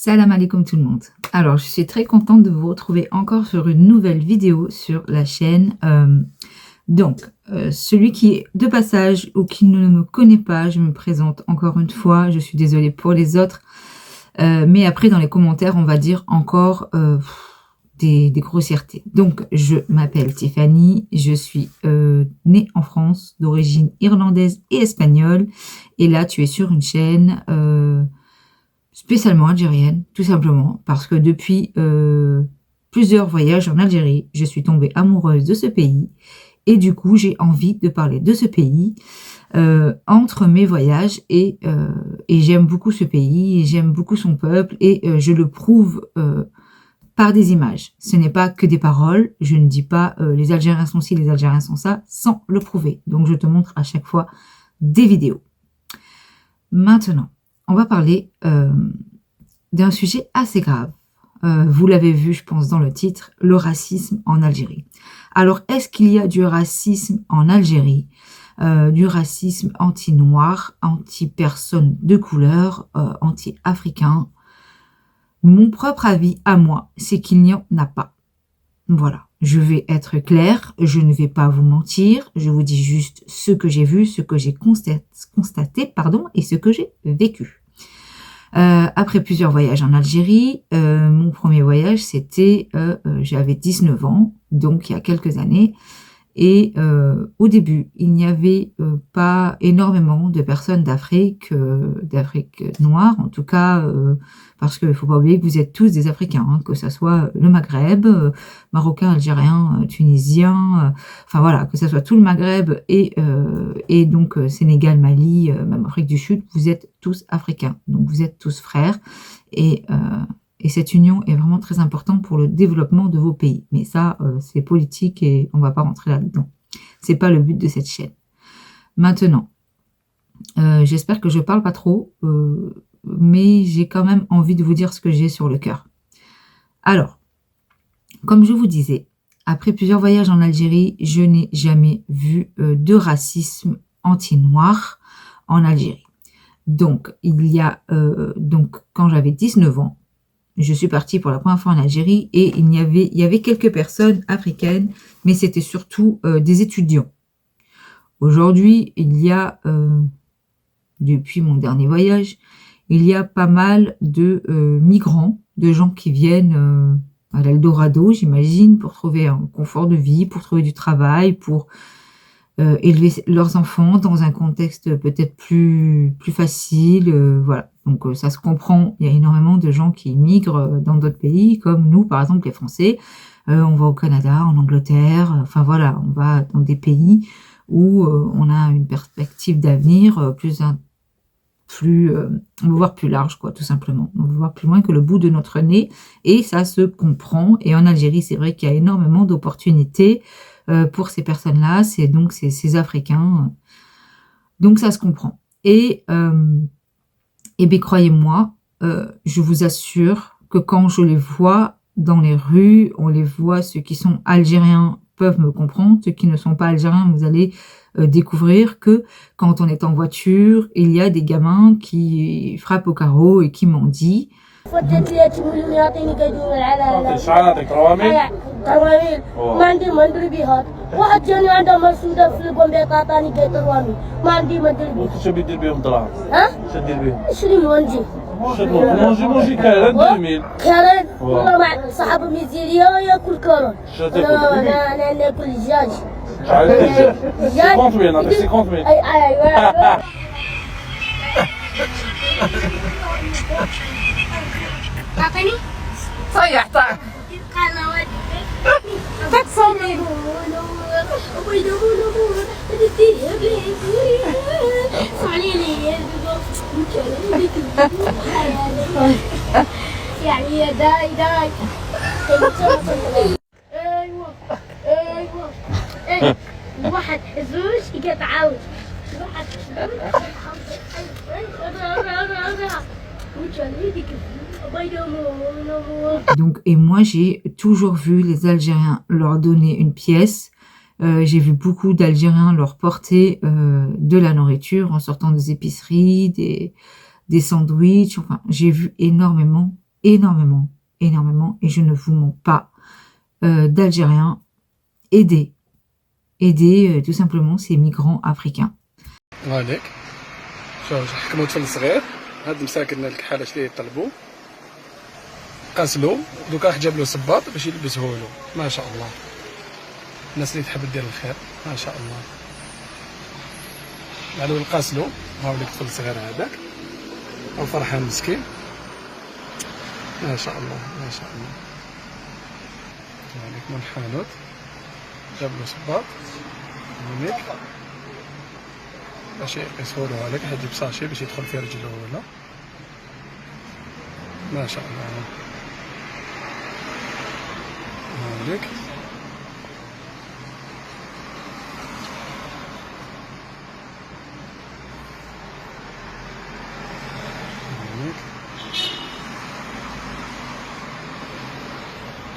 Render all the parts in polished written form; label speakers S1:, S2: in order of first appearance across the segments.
S1: Salam alaikum tout le monde. Alors, je suis très contente de vous retrouver encore sur une nouvelle vidéo sur la chaîne. Celui qui est de passage ou qui ne me connaît pas, je me présente encore une fois. Je suis désolée pour les autres. Mais après, dans les commentaires, on va dire encore des grossièretés. Donc, je m'appelle Tiffany. Je suis née en France, d'origine irlandaise et espagnole. Et là, tu es sur une chaîne... spécialement algérienne, tout simplement, parce que depuis plusieurs voyages en Algérie, je suis tombée amoureuse de ce pays, et du coup, j'ai envie de parler de ce pays entre mes voyages, et j'aime beaucoup ce pays, et j'aime beaucoup son peuple, et je le prouve par des images. Ce n'est pas que des paroles, je ne dis pas les Algériens sont ci, les Algériens sont ça, sans le prouver. Donc, je te montre à chaque fois des vidéos. Maintenant, on va parler d'un sujet assez grave. Vous l'avez vu, je pense, dans le titre, le racisme en Algérie. Alors, est-ce qu'il y a du racisme en Algérie, du racisme anti-noir, anti-personnes de couleur, anti-africain? Mon propre avis à moi, c'est qu'il n'y en a pas. Voilà, je vais être claire, je ne vais pas vous mentir, je vous dis juste ce que j'ai vu, ce que j'ai constaté, et ce que j'ai vécu. Après plusieurs voyages en Algérie, mon premier voyage, c'était, j'avais 19 ans, donc il y a quelques années, et au début, il n'y avait pas énormément de personnes d'Afrique noire, en tout cas, parce qu'il ne faut pas oublier que vous êtes tous des Africains, hein, que ce soit le Maghreb, Marocains, Algériens, Tunisiens, enfin voilà, que ce soit tout le Maghreb et donc Sénégal, Mali, même Afrique du Sud, vous êtes tous Africains, donc vous êtes tous frères, et cette union est vraiment très importante pour le développement de vos pays. Mais ça, c'est politique et on ne va pas rentrer là-dedans. Ce n'est pas le but de cette chaîne. Maintenant, j'espère que je ne parle pas trop, mais j'ai quand même envie de vous dire ce que j'ai sur le cœur. Alors, comme je vous disais, après plusieurs voyages en Algérie, je n'ai jamais vu de racisme anti-noir en Algérie. Donc, quand j'avais 19 ans, je suis partie pour la première fois en Algérie et il y avait quelques personnes africaines, mais c'était surtout des étudiants. Aujourd'hui, il y a, depuis mon dernier voyage, il y a pas mal de migrants, de gens qui viennent à l'Eldorado, j'imagine, pour trouver un confort de vie, pour trouver du travail, pour élever leurs enfants dans un contexte peut-être plus facile, voilà. Donc ça se comprend, il y a énormément de gens qui migrent dans d'autres pays, comme nous, par exemple les Français. On va au Canada, en Angleterre, enfin voilà, on va dans des pays où on a une perspective d'avenir on veut voir plus large, quoi, tout simplement. On veut voir plus loin que le bout de notre nez, et ça se comprend. Et en Algérie, c'est vrai qu'il y a énormément d'opportunités pour ces personnes-là, c'est donc ces Africains. Donc ça se comprend. Et bien, croyez-moi, je vous assure que quand je les vois dans les rues, on les voit, ceux qui sont algériens peuvent me comprendre, ceux qui ne sont pas algériens, vous allez découvrir que quand on est en voiture, il y a des gamins qui frappent au carreau et qui mendient.
S2: موجي كارن 2000 كارن والله مع صاحب ميزيريا ياكل كارن انا ناكل الدجاج دجاج 50 وين نعطيك 50 وين ايوه اعطيني صيحتك قنوات تكسمي يعني داي ايوه واحد حزوش يتعاود واحد
S1: Donc, et moi, j'ai toujours vu les Algériens leur donner une pièce. J'ai vu beaucoup d'Algériens leur porter de la nourriture en sortant des épiceries, des sandwichs. Enfin, j'ai vu énormément énormément, énormément, et je ne vous mens pas, d'Algériens aider tout simplement ces migrants africains.
S3: هذاك شوف حكموا طفل صغير هاد المساكن الكحاله اللي يطلبوا قاسلو دوكا راح جاب له صباط باش يلبسه له ما شاء الله الناس اللي تحب دير الخير ما شاء الله قالوا القاسلو ها وليك طفل صغير هذاك او فرحان مسكين ما شاء الله ما شاء الله هذيك من الحانوت جاب له صباط هناك باش يقيسوا له هذاك يجيب ساشي باش يدخل في رجله ولا ما شاء الله هذاك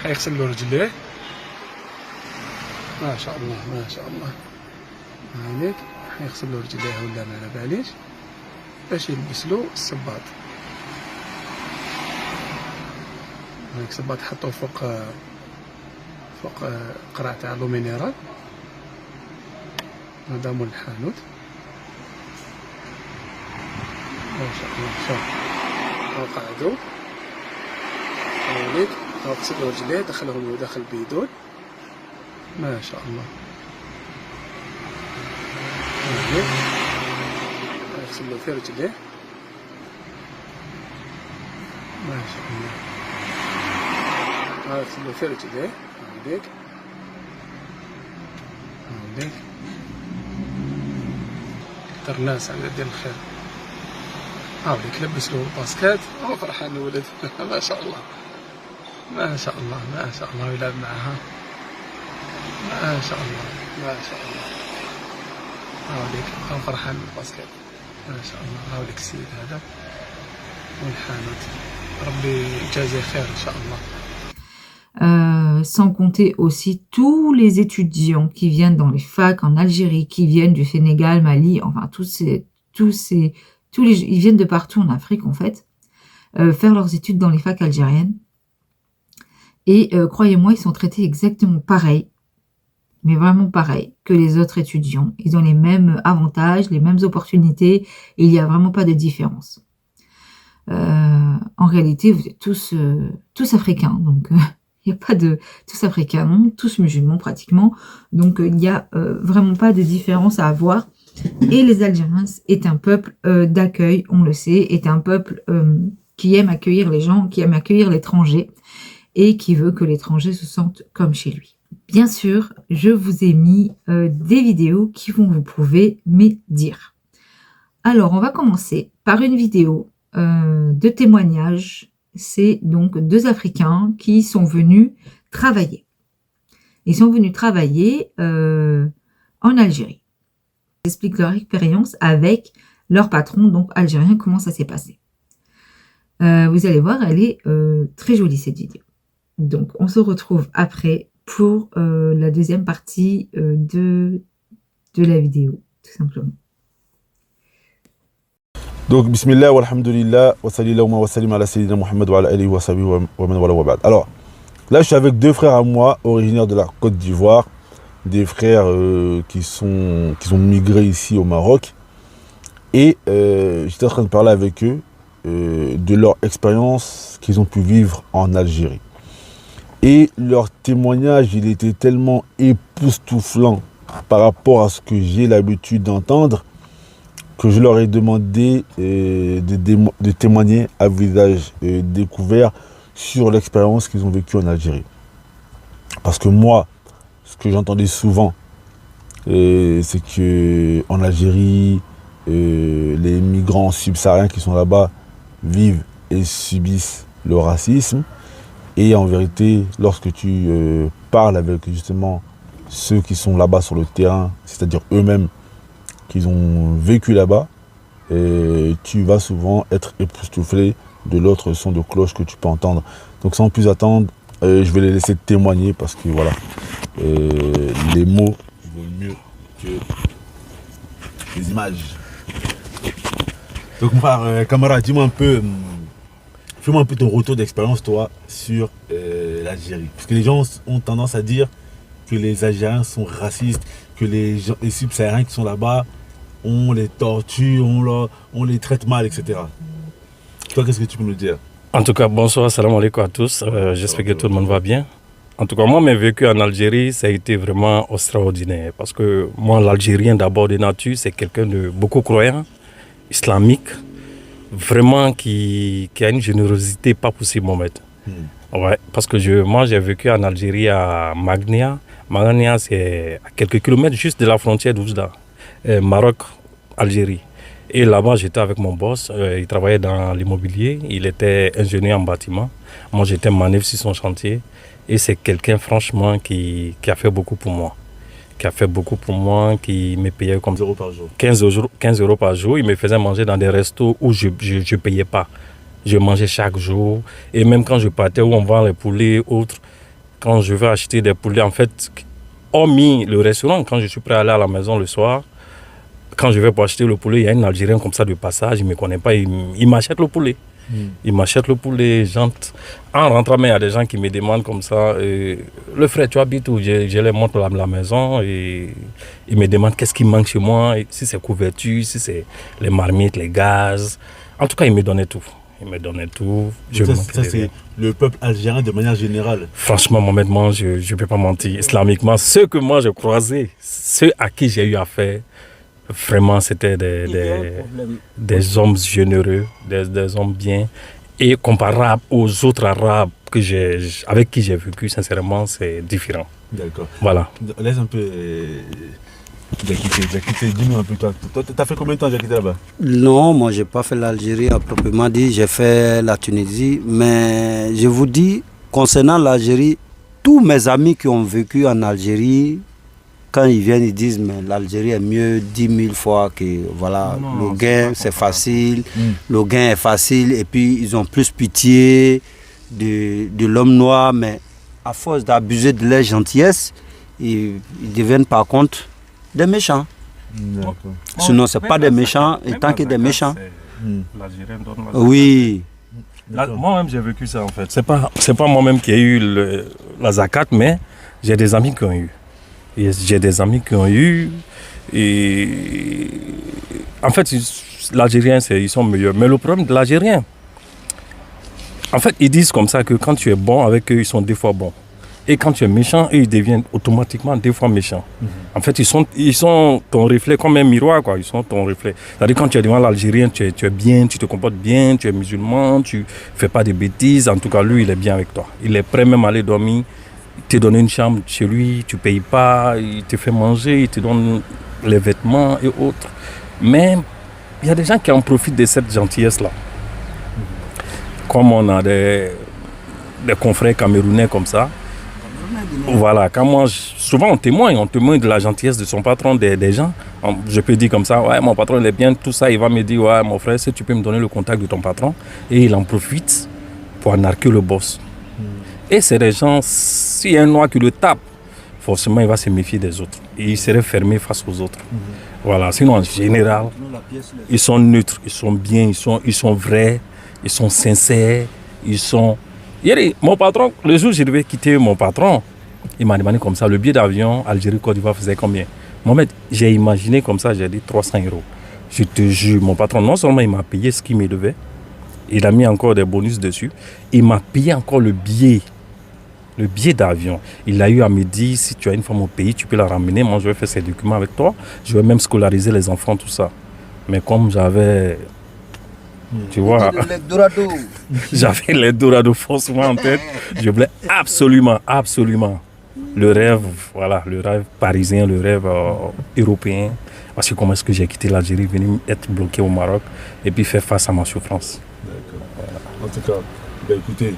S3: حيغسل له رجليه ما شاء الله ما شاء الله هذاك حيغسل له رجليه ولا ما على باليش باش يلبس له الصباط هذاك الصباط حطوه فوق قرع تاع لومينيرال هذا مول الحانوت ما شاء الله شوف هاو قعدوا هاوليك هاو غسل له رجليه دخلهم داخل بيدون ما شاء الله هاوليك يغسل له في رجليه ما شاء الله يغسل له في رجليه هاوليك هاوليك كتر الناس على دير الخير هاوليك لبس له باسكات هو فرحان الولد ما شاء الله ما شاء الله ما شاء الله يلعب معها ما شاء الله ما شاء الله هاوليك هو فرحان بالباسكت ما شاء الله هاوليك السيد هذا والحانوت ربي يجازيه خير ان شاء الله.
S1: Sans compter aussi tous les étudiants qui viennent dans les facs en Algérie, qui viennent du Sénégal, Mali, enfin ils viennent de partout en Afrique en fait, faire leurs études dans les facs algériennes. Et croyez-moi, ils sont traités exactement pareil, mais vraiment pareil que les autres étudiants. Ils ont les mêmes avantages, les mêmes opportunités, et il n'y a vraiment pas de différence. En réalité, vous êtes tous africains, donc il n'y a pas de tous africains, non, tous musulmans pratiquement, donc il n'y a vraiment pas de différence à avoir. Et les Algériens est un peuple d'accueil, on le sait, est un peuple qui aime accueillir les gens, qui aime accueillir l'étranger, et qui veut que l'étranger se sente comme chez lui. Bien sûr, je vous ai mis des vidéos qui vont vous prouver mes dires. Alors, on va commencer par une vidéo de témoignage. C'est donc 2 Africains qui sont venus travailler. Ils sont venus travailler en Algérie. Ils expliquent leur expérience avec leur patron, donc algérien, comment ça s'est passé. Vous allez voir, elle est très jolie cette vidéo. Donc, on se retrouve après pour la deuxième partie de la vidéo, tout simplement.
S4: Donc, bismillah, walhamdulillah, wa sallallahu wa sallim ala sayyidina Muhammad wa ala alihi wa sahbihi wa man wala wa ba'd. Alors, là, je suis avec 2 frères à moi, originaires de la Côte d'Ivoire, des frères qui ont migré ici au Maroc. Et j'étais en train de parler avec eux de leur expérience qu'ils ont pu vivre en Algérie. Et leur témoignage, il était tellement époustouflant par rapport à ce que j'ai l'habitude d'entendre que je leur ai demandé de témoigner à visage découvert sur l'expérience qu'ils ont vécue en Algérie. Parce que moi, ce que j'entendais souvent, c'est qu'en Algérie, les migrants subsahariens qui sont là-bas vivent et subissent le racisme. Et en vérité, lorsque tu parles avec justement ceux qui sont là-bas sur le terrain, c'est-à-dire eux-mêmes, qu'ils ont vécu là-bas, tu vas souvent être époustouflé de l'autre son de cloche que tu peux entendre. Donc sans plus attendre, je vais les laisser témoigner parce que voilà, les mots valent mieux que les images. Donc mon frère, camarade, dis-moi un peu, Fais-moi un peu ton retour d'expérience, toi, sur l'Algérie. Parce que les gens ont tendance à dire que les Algériens sont racistes, que les subsahariens qui sont là-bas, on les torture, on les traite mal, etc. Toi, qu'est-ce que tu peux nous dire?
S5: En tout cas, bonsoir, salam alaikum à tous. J'espère que tout le monde va bien. En tout cas, moi, mes vécu en Algérie, ça a été vraiment extraordinaire. Parce que moi, l'Algérien, d'abord de nature, c'est quelqu'un de beaucoup croyant, islamique, vraiment qui a une générosité pas possible, Mohamed. Ouais, parce que moi, j'ai vécu en Algérie à Magnia. Magnia, c'est à quelques kilomètres juste de la frontière d'Oujda, Maroc, Algérie. Et là-bas, j'étais avec mon boss. Il travaillait dans l'immobilier. Il était ingénieur en bâtiment. Moi, j'étais manœuvre sur son chantier. Et c'est quelqu'un, franchement, qui a fait beaucoup pour moi. Qui me payait comme
S4: 15 € par jour.
S5: 15 euros par jour. Il me faisait manger dans des restos où je ne payais pas. Je mangeais chaque jour. Et même quand je partais où on vend les poulets, autres, quand je veux acheter des poulets, en fait, hormis le restaurant, quand je suis prêt à aller à la maison le soir, quand je vais pour acheter le poulet, il y a un Algérien comme ça de passage, il ne me connaît pas, il m'achète le poulet. Il m'achète le poulet, en rentrant, mais il y a des gens qui me demandent comme ça, le frère, tu habites où? Je les montre la maison et ils me demandent qu'est-ce qui manque chez moi, et si c'est couverture, si c'est les marmites, les gaz. En tout cas, il me donnait tout.
S4: Ça c'est le peuple algérien de manière générale.
S5: Franchement, Mohamed, moi, je ne peux pas mentir. Islamiquement, ceux que moi j'ai croisés, ceux à qui j'ai eu affaire, vraiment, c'était des hommes généreux, des hommes bien. Et comparable aux autres Arabes avec qui j'ai vécu, sincèrement, c'est différent.
S4: D'accord.
S5: Voilà.
S4: Laisse un peu Diakité, dis-nous un peu toi. Toi, t'as fait combien de temps Diakité là-bas?
S6: Non, moi, je n'ai pas fait l'Algérie à proprement dit. J'ai fait la Tunisie. Mais je vous dis, concernant l'Algérie, tous mes amis qui ont vécu en Algérie, quand ils viennent, ils disent mais l'Algérie est mieux 10 000 fois que voilà, le gain c'est facile, le gain est facile et puis ils ont plus pitié de l'homme noir, mais à force d'abuser de leur gentillesse, ils deviennent par contre des méchants. Sinon c'est pas des méchants, et tant que des méchants. Oui.
S5: Moi-même j'ai vécu ça en fait. C'est pas moi-même qui ai eu la zakat, mais j'ai des amis qui ont eu. Et en fait, l'Algérien, ils sont meilleurs. Mais le problème de l'Algérien, en fait, ils disent comme ça que quand tu es bon avec eux, ils sont deux fois bons. Et quand tu es méchant, eux, ils deviennent automatiquement deux fois méchants. En fait, ils sont ton reflet comme un miroir, quoi. Ils sont ton reflet. C'est-à-dire quand tu es devant l'Algérien, tu es bien, tu te comportes bien, tu es musulman, tu fais pas de bêtises. En tout cas, lui, il est bien avec toi. Il est prêt même à aller dormir. Il te donne une chambre chez lui, tu ne payes pas, il te fait manger, il te donne les vêtements et autres. Mais il y a des gens qui en profitent de cette gentillesse-là. Comme on a des confrères camerounais comme ça. Voilà, souvent on témoigne de la gentillesse de son patron, des gens. Je peux dire comme ça, ouais, mon patron il est bien, tout ça, il va me dire, ouais, mon frère, si tu peux me donner le contact de ton patron. Et il en profite pour arnaquer le boss. Et c'est des gens, s'il y a un noir qui le tape, forcément il va se méfier des autres. Et il serait fermé face aux autres. Voilà, sinon en général, ils sont neutres, ils sont bien, ils sont vrais, ils sont sincères, Mon patron, le jour où je devais quitter mon patron, il m'a demandé comme ça, le billet d'avion Algérie-Côte d'Ivoire faisait combien? Mohamed, j'ai imaginé comme ça, j'ai dit 300 €. Je te jure, mon patron, non seulement il m'a payé ce qu'il me devait, il a mis encore des bonus dessus, il m'a payé encore le billet d'avion. Il a eu à me dire, si tu as une femme au pays, tu peux la ramener. Moi, je vais faire ces documents avec toi. Je vais même scolariser les enfants, tout ça. Mais comme j'avais, tu vois, j'avais l'Eldorado forcément en tête, je voulais absolument, le rêve parisien, le rêve européen. Parce que comment est-ce que j'ai quitté l'Algérie, venu être bloqué au Maroc et puis faire face à ma souffrance.
S4: D'accord. Voilà. En tout cas, écoutez,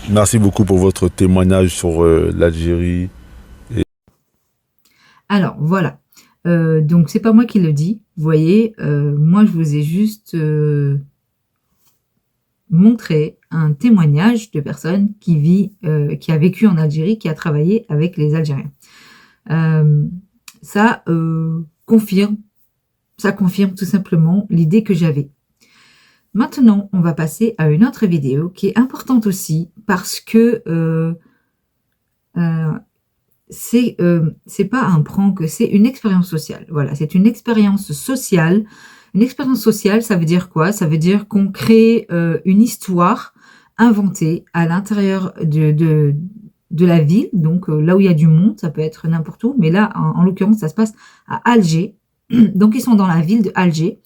S4: merci beaucoup pour votre témoignage sur l'Algérie.
S1: Alors, voilà. Donc, c'est pas moi qui le dis. Vous voyez, moi, je vous ai juste montré un témoignage de personne qui a vécu en Algérie, qui a travaillé avec les Algériens. Ça confirme tout simplement l'idée que j'avais. Maintenant, on va passer à une autre vidéo qui est importante aussi parce que c'est pas un prank, c'est une expérience sociale. Voilà, c'est une expérience sociale. Une expérience sociale, ça veut dire quoi? Ça veut dire qu'on crée une histoire inventée à l'intérieur de la ville, donc là où il y a du monde, ça peut être n'importe où, mais là, en l'occurrence, ça se passe à Alger. Donc, ils sont dans la ville de Alger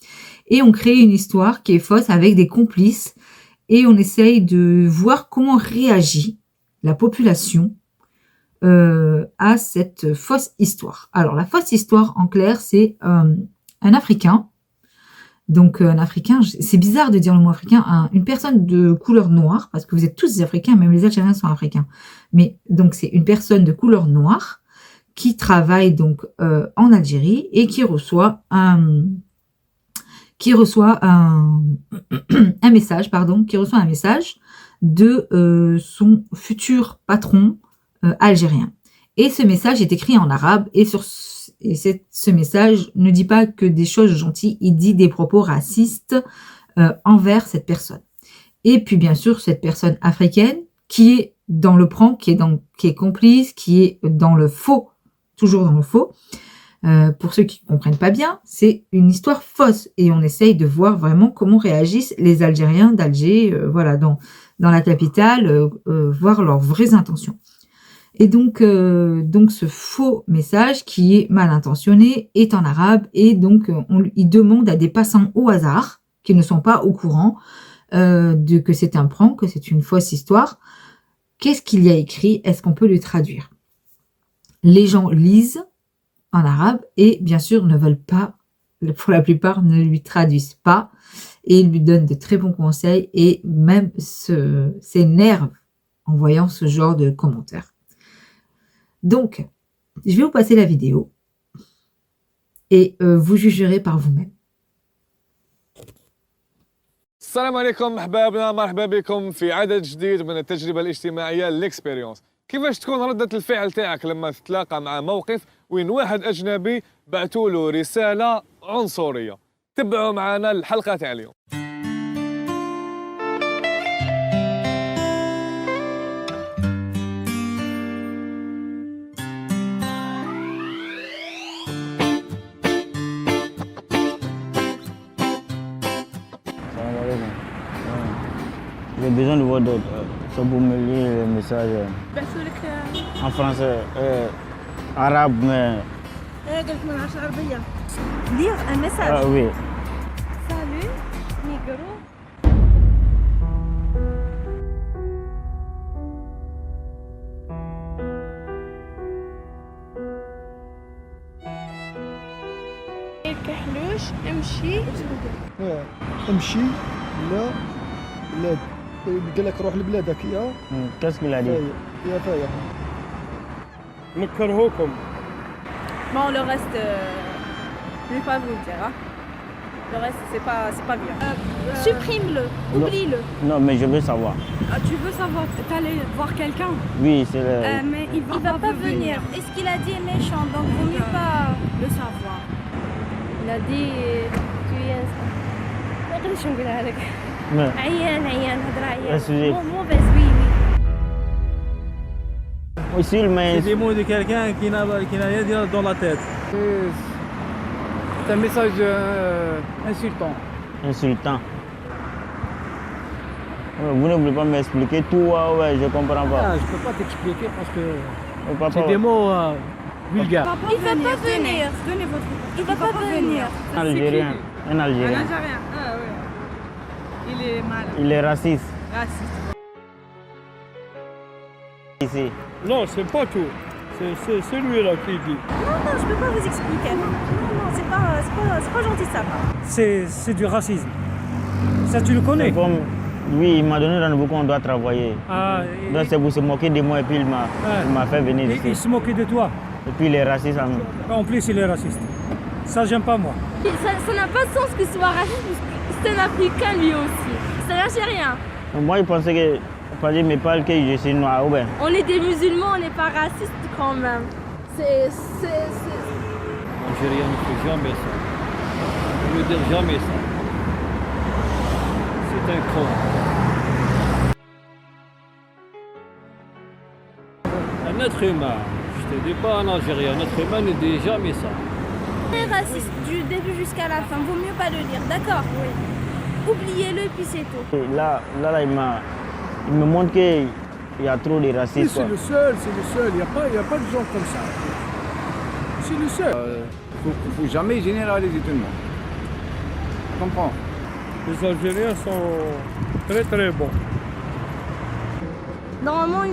S1: et on crée une histoire qui est fausse avec des complices et on essaye de voir comment réagit la population à cette fausse histoire. Alors, la fausse histoire, en clair, c'est un Africain. Donc, un Africain, c'est bizarre de dire le mot Africain, une personne de couleur noire, parce que vous êtes tous des Africains, même les Algériens sont Africains. Mais donc, c'est une personne de couleur noire qui travaille donc en Algérie et qui reçoit un message de son futur patron algérien. Et ce message est écrit en arabe et ce message ne dit pas que des choses gentilles, il dit des propos racistes envers cette personne. Et puis bien sûr, cette personne africaine qui est dans le prank, qui est complice, qui est dans le faux, toujours dans le faux. Pour ceux qui ne comprennent pas bien, c'est une histoire fausse et on essaye de voir vraiment comment réagissent les Algériens d'Alger, voilà, dans la capitale, voir leurs vraies intentions. Et donc ce faux message qui est mal intentionné est en arabe et donc il demande à des passants au hasard qui ne sont pas au courant que c'est un prank, que c'est une fausse histoire. Qu'est-ce qu'il y a écrit? Est-ce qu'on peut le traduire? Les gens lisent en arabe et bien sûr ne veulent pas, pour la plupart ne lui traduisent pas et ils lui donnent de très bons conseils et même s'énervent en voyant ce genre de commentaires. Donc, je vais vous passer la vidéo et vous jugerez par vous-même.
S7: السلام عليكم احبابنا، مرحبا بكم في عدد جديد من التجربه الاجتماعيه الاكسبيريونس. كيفاش تكون رده الفعل تاعك لما تتلاقى مع موقف وين واحد اجنبي بعثوا له رساله عنصريه؟ تبعوا معنا الحلقه تاع اليوم.
S8: J'ai besoin de votre aide. C'est pour me lire le message en français, arabe, mais...
S9: Lire un message?
S8: Ah oui.
S9: Salut, Migro. كحلوش
S10: امشي لا قال لك روح لبلادك يا
S8: Qu'est-ce qu'il a dit?
S10: يا فايح
S7: نكرهوكم.
S9: Bon, le reste, je vais pas vous le dire. Hein. Le reste, c'est pas bien. Supprime-le, oublie-le.
S8: Non, mais je veux savoir.
S9: Ah, tu veux savoir? T'allais voir quelqu'un?
S8: Oui, c'est le...
S9: Mais il va pas venir. Et ce qu'il a dit est méchant, donc vaut mieux pas le savoir. Il a dit tu es... ما أدري شو نقولها لك. عيان هضرة عيان. Mauvaise, oui.
S8: Aussi, mais...
S11: C'est des mots de quelqu'un qui n'a rien dans la tête.
S10: C'est un message insultant.
S8: Insultant. Vous ne voulez pas m'expliquer tout? Ouais, je comprends pas.
S10: Ah, je peux pas t'expliquer parce que
S8: c'est
S10: des mots vulgaires.
S9: Il va pas venir. Donnez votre... Il va pas venir.
S8: Un Algérien. Un Algérien.
S9: Ah ouais. Il est mal.
S8: Il est raciste.
S9: Raciste.
S8: Ici.
S11: Non, c'est pas tout. C'est celui-là qui dit.
S9: Non, je peux pas vous expliquer. Non, c'est pas gentil ça.
S11: C'est du racisme. Ça, tu le connais?
S8: Oui, il m'a donné rendez-vous qu'on doit travailler.
S11: Ah,
S8: Donc c'est pour se moquer de moi et puis il m'a fait venir ici.
S11: Il se moquait de toi.
S8: Et puis il est raciste
S11: En plus, il est raciste. Ça, j'aime pas moi.
S9: Ça n'a pas de sens qu'il soit raciste parce que c'est un Africain lui aussi. C'est un Algérien.
S8: Moi, il pensait que... Il me parle que je suis noir. Ouais.
S9: On est des musulmans, on n'est pas racistes quand même. C'est...
S11: Algérien ne fait jamais ça. Je veux dire jamais ça. c'est un con. Un être humain, je te dis pas en Algérie, un être humain ne dit jamais ça.
S9: C'est raciste du début jusqu'à la fin, vaut mieux pas le dire, d'accord? Oui. Oubliez-le puis c'est tout.
S8: Là, il me montre qu'il y a trop de racisme.
S10: C'est le seul, il n'y a pas de gens comme ça. C'est le seul.
S12: Faut jamais généraliser tout le monde. Tu comprends?
S11: Les Algériens sont très très bons.
S9: Normalement,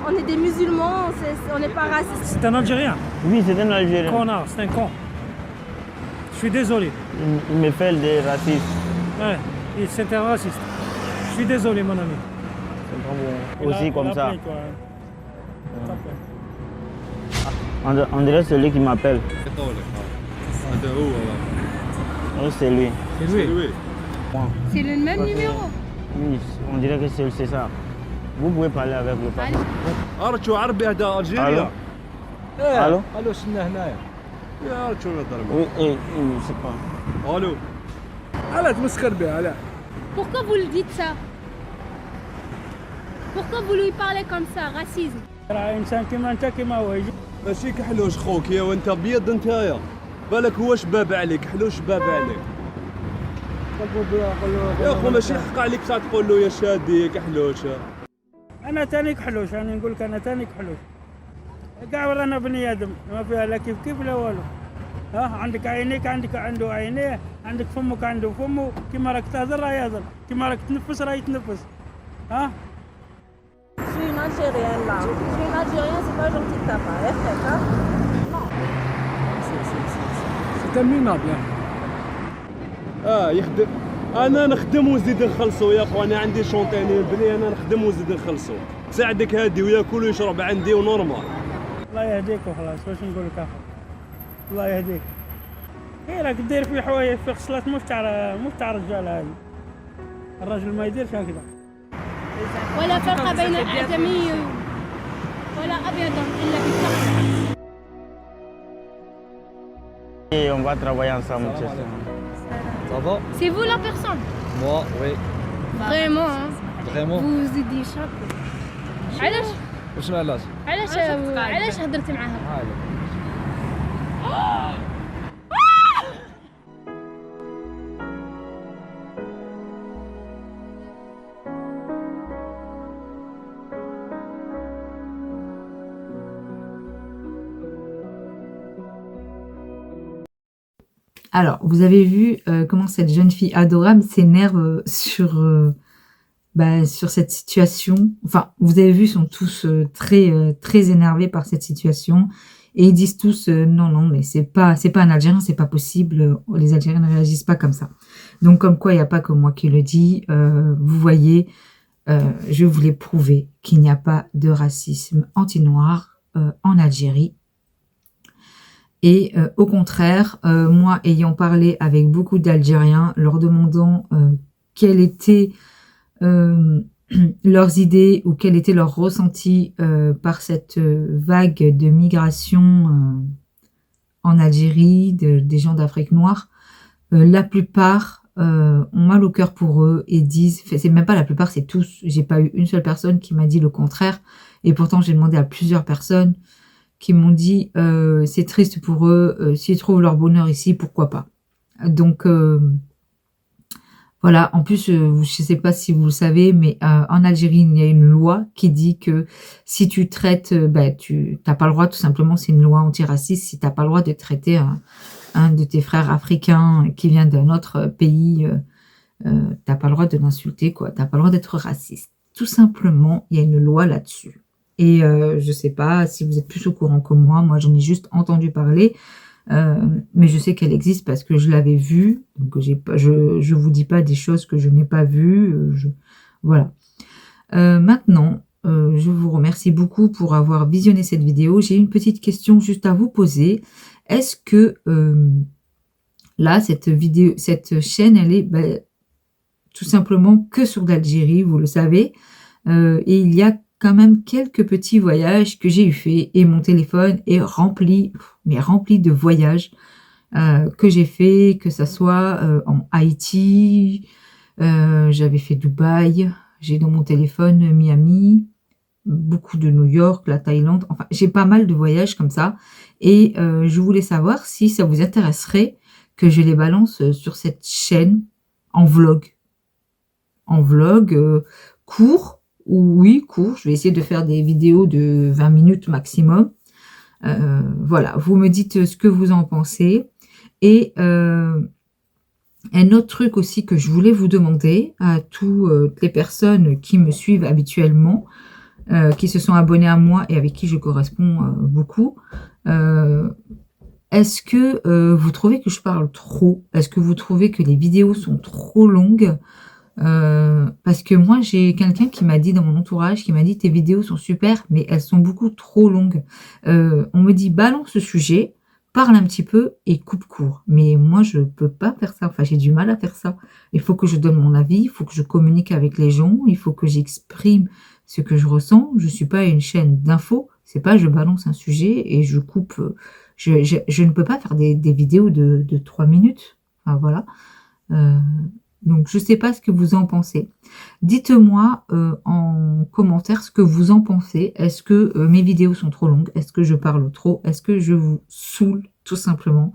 S9: on est des musulmans, on n'est pas racistes.
S11: C'est un Algérien?
S8: Oui, c'est un Algérien.
S11: Connard, c'est un con. Je suis désolé.
S8: Il me fait des racistes.
S11: Ouais, c'est un raciste. Je suis désolé, mon ami.
S8: C'est pas bon. Aussi comme ça. On dirait celui qui m'appelle. Oui, c'est lui.
S11: C'est lui.
S9: C'est le même numéro.
S8: Oui, on dirait que c'est ça. Vous pouvez parler avec le patron. Allô? Allô?
S10: Allô, شنو هنايا؟
S12: يا رجل ضرب.
S8: Oui, je sais pas.
S12: الو.
S10: علاه تمسكر بها علاه؟
S9: Pourquoi vous le dites ça? Pourquoi vous lui parlez comme ça? Racisme.
S11: راه انسان كيما انت كيما هو يجي.
S12: ماشي كحلوش خوك يا وانت ابيض نتايا. بالك هو شباب عليك حلو شباب عليك. يا خو ماشي حق عليك تقول له يا شادي يا كحلوش.
S11: انا تاني كحلوش، انا نقول لك انا تاني كحلوش. كاع ورانا بني ادم ما فيها لا كيف كيف لا والو. ها عندك عينيك عنده عينيه، عندك فمك عنده فمه، كيما راك تهضر راه يهضر، كيما راك تنفس راه يتنفس. ها؟
S13: Je suis une Algérienne là. Je suis une Algérienne, c'est pas gentil de ta part. Hein? Non.
S10: C'est un minable.
S12: يخدم. انا نخدم ونزيد نخلصو يا خو، انا عندي شونطيني بني، انا نخدم ونزيد نخلصو. ساعدك هادي وياكل ويشرب عندي ونورمال.
S11: الله يهديك وخلاص، واش نقول لك اخو؟ الله يهديك. ايه راك دير في حوايج في خصلات مش تاع الرجال هذه. الراجل ما يديرش هكذا.
S9: ولا فرق بين الأعجمي ولا أبيض إلا بالتقوى.
S8: Et on va travailler ensemble.
S12: Ça va?
S9: C'est vous la personne?
S12: Moi, oui.
S9: Vraiment, hein?
S12: Vraiment?
S9: Vous vous êtes dit chaque. علاش؟
S12: وشنو علاش؟
S9: علاش هضرتي معاها؟
S1: Alors, vous avez vu comment cette jeune fille adorable s'énerve sur cette situation. Enfin, vous avez vu, ils sont tous très énervés par cette situation. Et ils disent tous non, mais c'est pas un Algérien, c'est pas possible. Les Algériens ne réagissent pas comme ça. Donc, comme quoi, il n'y a pas que moi qui le dis. Vous voyez, je voulais prouver qu'il n'y a pas de racisme anti-noir en Algérie. Et au contraire, moi ayant parlé avec beaucoup d'Algériens, leur demandant quelles étaient leurs idées ou quel était leur ressenti par cette vague de migration en Algérie, des gens d'Afrique noire, la plupart ont mal au cœur pour eux et disent, c'est même pas la plupart, c'est tous, j'ai pas eu une seule personne qui m'a dit le contraire, et pourtant j'ai demandé à plusieurs personnes qui m'ont dit c'est triste pour eux, s'ils trouvent leur bonheur ici, pourquoi pas. Donc voilà, en plus je sais pas si vous le savez, mais en Algérie il y a une loi qui dit que si tu traites, tu n'as pas le droit, tout simplement, c'est une loi antiraciste, si tu n'as pas le droit de traiter un de tes frères africains qui vient d'un autre pays, t'as pas le droit de l'insulter, quoi, t'as pas le droit d'être raciste. Tout simplement, il y a une loi là-dessus. Et je sais pas si vous êtes plus au courant que moi j'en ai juste entendu parler, mais je sais qu'elle existe parce que je l'avais vue, donc je vous dis pas des choses que je n'ai pas vues, voilà. Maintenant, je vous remercie beaucoup pour avoir visionné cette vidéo. J'ai une petite question juste à vous poser. Est-ce que là, cette chaîne, elle est tout simplement que sur l'Algérie, vous le savez, et il y a quand même quelques petits voyages que j'ai eu fait et mon téléphone est rempli de voyages que j'ai fait, que ça soit en Haïti, J'avais fait Dubaï, j'ai dans mon téléphone Miami, beaucoup de New York, la Thaïlande, enfin j'ai pas mal de voyages comme ça et je voulais savoir si ça vous intéresserait que je les balance sur cette chaîne en vlog. En vlog court, ou oui, court, je vais essayer de faire des vidéos de 20 minutes maximum. Voilà, vous me dites ce que vous en pensez. Et un autre truc aussi que je voulais vous demander à toutes les personnes qui me suivent habituellement, qui se sont abonnés à moi et avec qui je corresponds beaucoup, est-ce que vous trouvez que je parle trop? Est-ce que vous trouvez que les vidéos sont trop longues? Parce que moi, j'ai quelqu'un qui m'a dit dans mon entourage, qui m'a dit tes vidéos sont super, mais elles sont beaucoup trop longues. On me dit balance ce sujet, parle un petit peu et coupe court. Mais moi, je peux pas faire ça. Enfin, j'ai du mal à faire ça. Il faut que je donne mon avis, il faut que je communique avec les gens, il faut que j'exprime ce que je ressens. Je suis pas une chaîne d'infos. C'est pas je balance un sujet et je coupe. Je ne peux pas faire des vidéos de 3 minutes. Enfin, voilà. Donc, je sais pas ce que vous en pensez. Dites-moi en commentaire ce que vous en pensez. Est-ce que mes vidéos sont trop longues? Est-ce que je parle trop? Est-ce que je vous saoule tout simplement?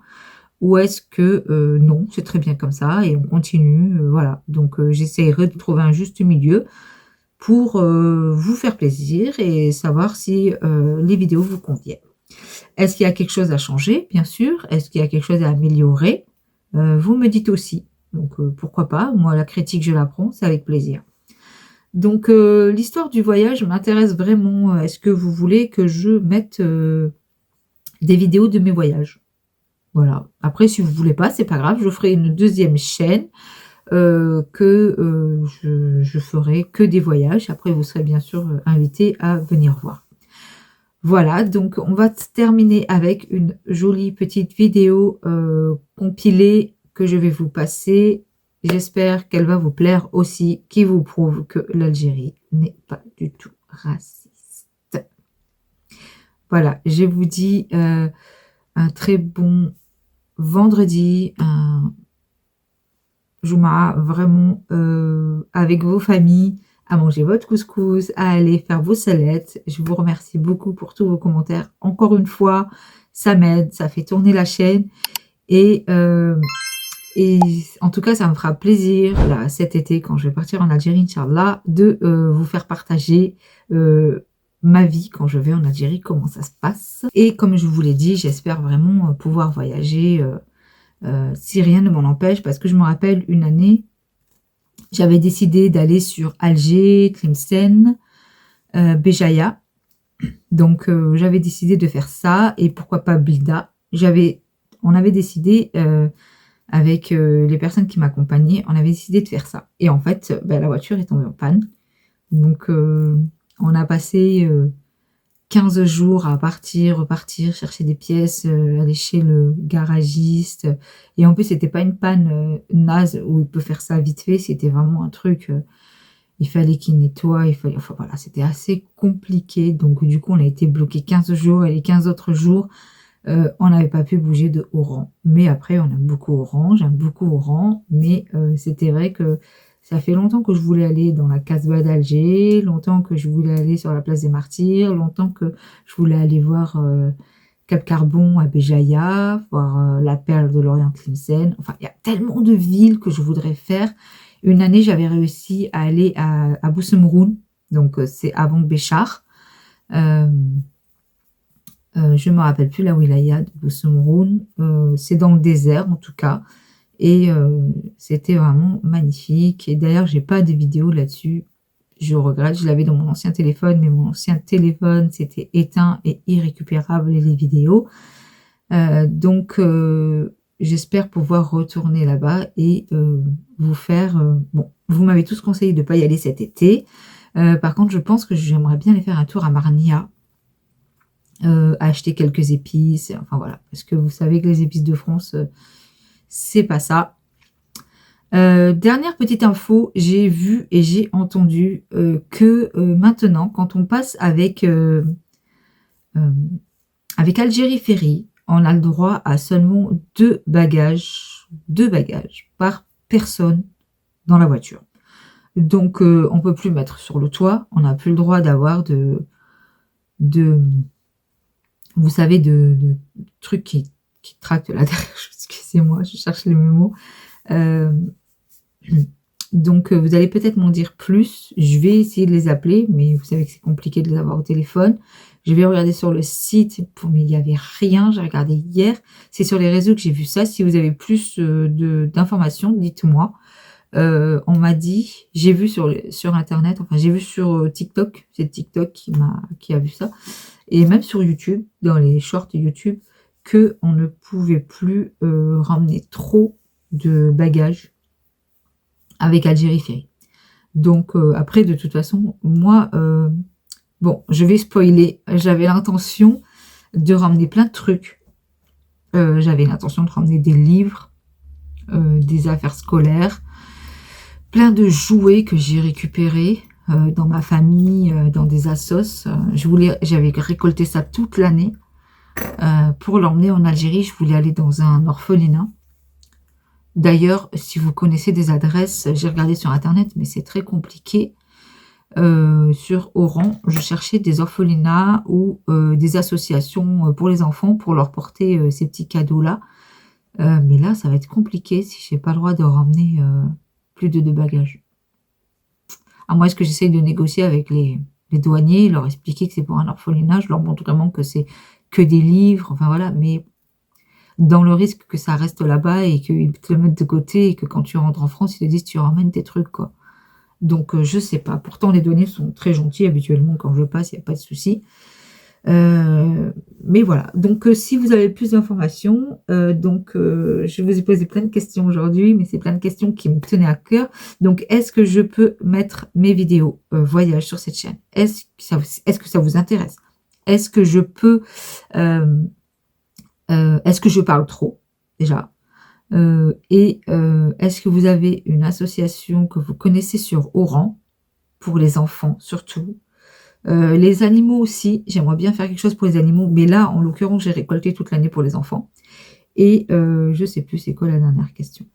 S1: Ou est-ce que non, c'est très bien comme ça et on continue, voilà. Donc, j'essaierai de trouver un juste milieu pour vous faire plaisir et savoir si les vidéos vous conviennent. Est-ce qu'il y a quelque chose à changer? Bien sûr. Est-ce qu'il y a quelque chose à améliorer? Vous me dites aussi. Donc, pourquoi pas? Moi, la critique, je la prends, c'est avec plaisir. Donc, l'histoire du voyage m'intéresse vraiment. Est-ce que vous voulez que je mette des vidéos de mes voyages? Voilà. Après, si vous voulez pas, c'est pas grave. Je ferai une deuxième chaîne je ferai que des voyages. Après, vous serez bien sûr invité à venir voir. Voilà, donc on va terminer avec une jolie petite vidéo compilée que je vais vous passer. J'espère qu'elle va vous plaire aussi, qui vous prouve que l'Algérie n'est pas du tout raciste. Voilà, je vous dis un très bon vendredi, un Jouma vraiment avec vos familles, à manger votre couscous, à aller faire vos salettes. Je vous remercie beaucoup pour tous vos commentaires. Encore une fois, ça m'aide, ça fait tourner la chaîne. Et en tout cas, ça me fera plaisir là, cet été, quand je vais partir en Algérie, Inch'Allah, de vous faire partager ma vie quand je vais en Algérie, comment ça se passe. Et comme je vous l'ai dit, j'espère vraiment pouvoir voyager si rien ne m'en empêche, parce que je me rappelle une année, j'avais décidé d'aller sur Alger, Tlemcen, Béjaïa. Donc, j'avais décidé de faire ça. Et pourquoi pas Blida. On avait décidé, avec les personnes qui m'accompagnaient, on avait décidé de faire ça. Et en fait, la voiture est tombée en panne. Donc, on a passé 15 jours à repartir, chercher des pièces, aller chez le garagiste. Et en plus, c'était pas une panne naze où il peut faire ça vite fait. C'était vraiment un truc, il fallait qu'il nettoie. Enfin voilà, c'était assez compliqué. Donc du coup, on a été bloqué 15 jours. Et les 15 autres jours, on n'avait pas pu bouger de Oran. Mais après, on aime beaucoup Oran. J'aime beaucoup Oran. Mais c'était vrai que ça fait longtemps que je voulais aller dans la Casbah d'Alger, longtemps que je voulais aller sur la place des Martyrs, longtemps que je voulais aller voir Cap Carbon à Béjaïa, voir la perle de l'Orient Tlemcen. Enfin, il y a tellement de villes que je voudrais faire. Une année, j'avais réussi à aller à Boussemroun, donc c'est avant Béchar. Je ne me rappelle plus la wilaya de Boussemroun. C'est dans le désert, en tout cas. Et c'était vraiment magnifique. Et d'ailleurs, j'ai pas de vidéo là-dessus. Je regrette, je l'avais dans mon ancien téléphone, mais mon ancien téléphone, c'était éteint et irrécupérable, les vidéos. Donc, j'espère pouvoir retourner là-bas et vous faire... bon, vous m'avez tous conseillé de ne pas y aller cet été. Par contre, je pense que j'aimerais bien aller faire un tour à Marnia. Acheter quelques épices. Enfin, voilà. Parce que vous savez que les épices de France... c'est pas ça. Dernière petite info, j'ai vu et j'ai entendu que maintenant, quand on passe avec Algérie Ferry, on a le droit à seulement 2 bagages par personne dans la voiture. Donc, on peut plus mettre sur le toit. On n'a plus le droit d'avoir vous savez, de trucs qui tractent là derrière. Excusez-moi, je cherche les mots. Donc, vous allez peut-être m'en dire plus. Je vais essayer de les appeler, mais vous savez que c'est compliqué de les avoir au téléphone. Je vais regarder sur le site, mais il n'y avait rien. J'ai regardé hier. C'est sur les réseaux que j'ai vu ça. Si vous avez plus d'informations, dites-moi. On m'a dit, j'ai vu sur Internet, enfin j'ai vu sur TikTok, c'est TikTok qui a vu ça, et même sur YouTube, dans les shorts YouTube, que on ne pouvait plus ramener trop de bagages avec Algérie Ferry. Donc après, de toute façon, moi, bon, je vais spoiler, j'avais l'intention de ramener plein de trucs. J'avais l'intention de ramener des livres, des affaires scolaires, plein de jouets que j'ai récupérés dans ma famille, dans des assos. J'avais récolté ça toute l'année pour l'emmener en Algérie. Je voulais aller dans un orphelinat. D'ailleurs, si vous connaissez des adresses, j'ai regardé sur Internet, mais c'est très compliqué. Sur Oran, je cherchais des orphelinats ou des associations pour les enfants pour leur porter ces petits cadeaux-là. Mais là, ça va être compliqué si je n'ai pas le droit de ramener plus de 2 bagages. À moins que j'essaye de négocier avec les douaniers, leur expliquer que c'est pour un orphelinat, je leur montre vraiment que c'est que des livres, enfin voilà, mais dans le risque que ça reste là-bas et qu'ils te le mettent de côté et que quand tu rentres en France, ils te disent tu ramènes tes trucs, quoi. Donc, je sais pas. Pourtant, les douaniers sont très gentils habituellement quand je passe, il n'y a pas de souci. Mais voilà. Donc, si vous avez plus d'informations, je vous ai posé plein de questions aujourd'hui, mais c'est plein de questions qui me tenaient à cœur. Donc, est-ce que je peux mettre mes vidéos voyage sur cette chaîne? Est-ce que ça vous intéresse? Est-ce que je peux... est-ce que je parle trop, déjà? Est-ce que vous avez une association que vous connaissez sur Oran, pour les enfants surtout? Les animaux aussi, j'aimerais bien faire quelque chose pour les animaux, mais là, en l'occurrence, j'ai récolté toute l'année pour les enfants. Et je sais plus c'est quoi la dernière question.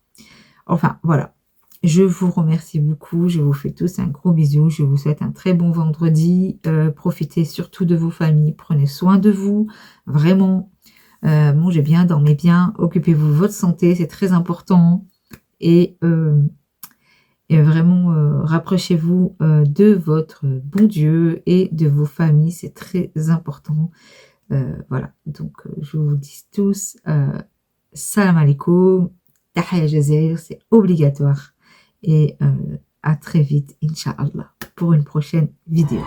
S1: Enfin, voilà. Je vous remercie beaucoup, je vous fais tous un gros bisou, je vous souhaite un très bon vendredi. Profitez surtout de vos familles, prenez soin de vous, vraiment. Mangez bien, dormez bien, occupez-vous de votre santé, c'est très important. Et vraiment, rapprochez-vous de votre bon Dieu et de vos familles, c'est très important. Voilà, donc je vous dis tous, salam alaikum, tahaya jazair, c'est obligatoire. Et à très vite, Inch'Allah, pour une prochaine vidéo.